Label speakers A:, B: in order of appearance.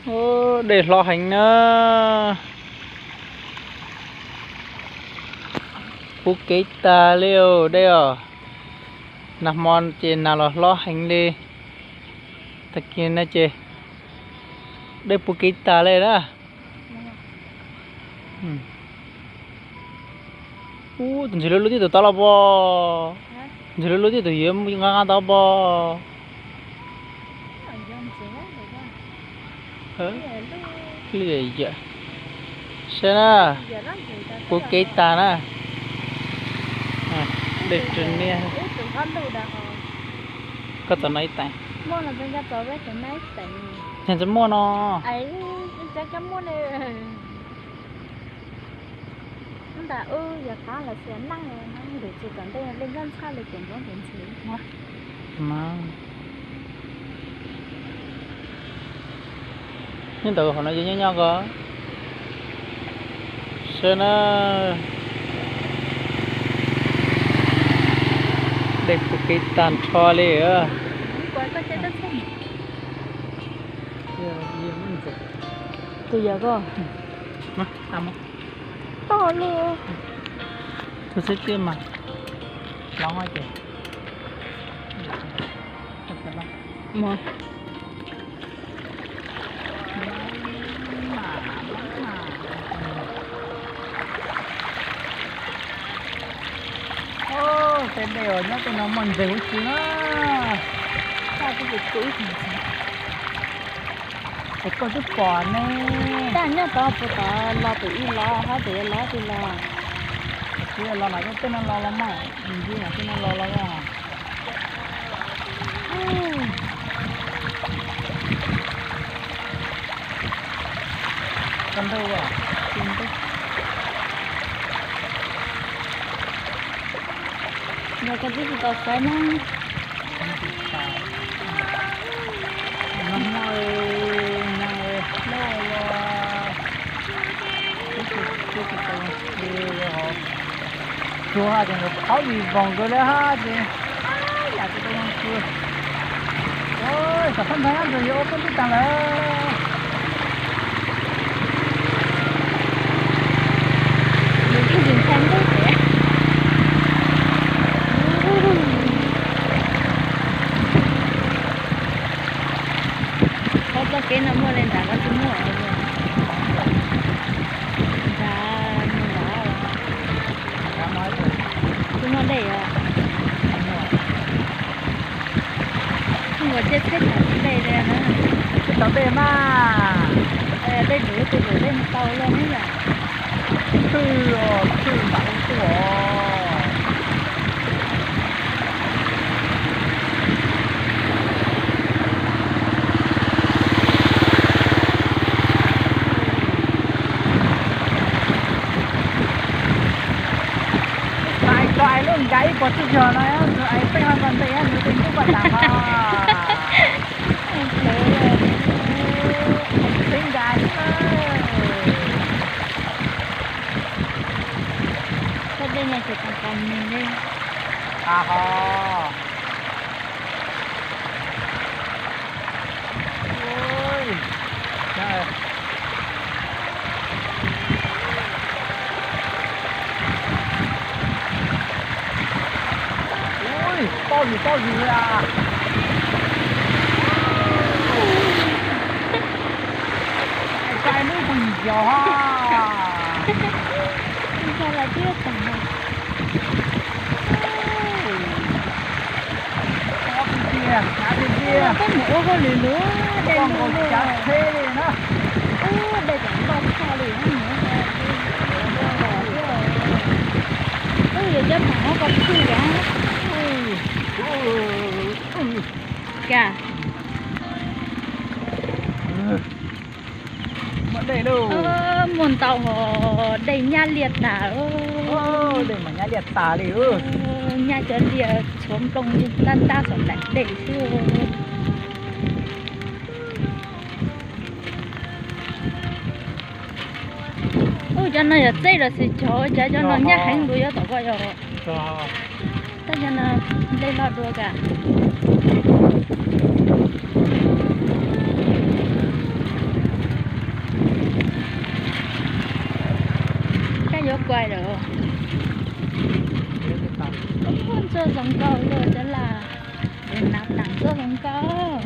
A: Ô, để lo hành nữa. Phú kế ta liêu đây à. Nằm mòn trên nào là lo hành đi. Thật kia nè chị. Đây phú kế ta đây đó. Tụi lúc đi tụi tao là bò. Tụi lúc đi tụi yếm ngang tao bò. Cái gì vậy? Xem nè. Phú kế ta nè. Để trên nè. Có tao nói tay.
B: Mua là bên gia tớ với cái máy tay.
A: Chẳng chẳng mua nó.
B: Ấy, chắc chắn mua này. Chúng ta giờ khá là sẽ năng được chỉ cần đây là lên dân xa là chuyển xuống chuyển xíu.
A: Mà. Nhưng tụi họ nói gì nhau cơ. Xem nè. Để phụ cái tàn cho lì á.
B: Từ giờ cơ.
A: Mà, ăn không?
B: To luôn.
A: Tôi sẽ tiêm mà. Lóng hoa kìa.
B: Mà.
A: Cái đều nhá, cái nó mòn dữ chứ nó.
B: Sao cái việc cũ thì
A: Cái con chút quả nè.
B: ta nhá tao phụ ta lo tự y lo hả tự lo thì lo.
A: Chứ là lo này cái tên nó lo lắm mà. Mình chứ là tên nó lo lắm à. Con đâu à? Tìm đấy.
B: Nhà cái gì tao phải nó.
A: Năm nay chua ha, chẳng có khó gì vòng cơ đấy ha chị. Dạ chị tôi không chua. Ôi, sao không thấy ăn rồi vô con biết tặng là.
B: Mình cứ dừng xem đấy kìa. Có cái nó mua lên đã có chúng mua ở đây. Chúng nó để không có chết chết ở đây đây nữa.
A: Cái tàu tiền mà.
B: Đây đủ từ đủ lên tàu luôn ấy nhỉ.
A: Từ bảo của. Ai luôn gáy có chút giờ này á, rồi ai phải làm vấn đề á, người tính cũng vẫn làm à. Tính gáy
B: Thế đây này chỉ còn mình đây.
A: à hò. Ôi trời. To gì à. Cái nước quỳ giò ha.
B: Sao lại chưa tặng hả?
A: Có cái kia, cá bên kia.
B: Có mũ có lửa lửa. Đây
A: Còn một chả thế này nữa.
B: Đây chẳng bông sao lửa nữa. Giờ cho thằng nó có cái gì kìa.
A: Mà đây đâu?
B: Muốn tàu họ đầy nhà liệt đã.
A: Để mà nhà liệt tả đi.
B: Nhà cho liệt xuống công như tan ta sống lại đầy xưa. Cho nó là dây là xịt cho nó nhát hành đuôi ở tàu gọi rồi. Ta cho nó đây lo đua cả. giống câu rồi chứ là để nạp nặng cho giống câu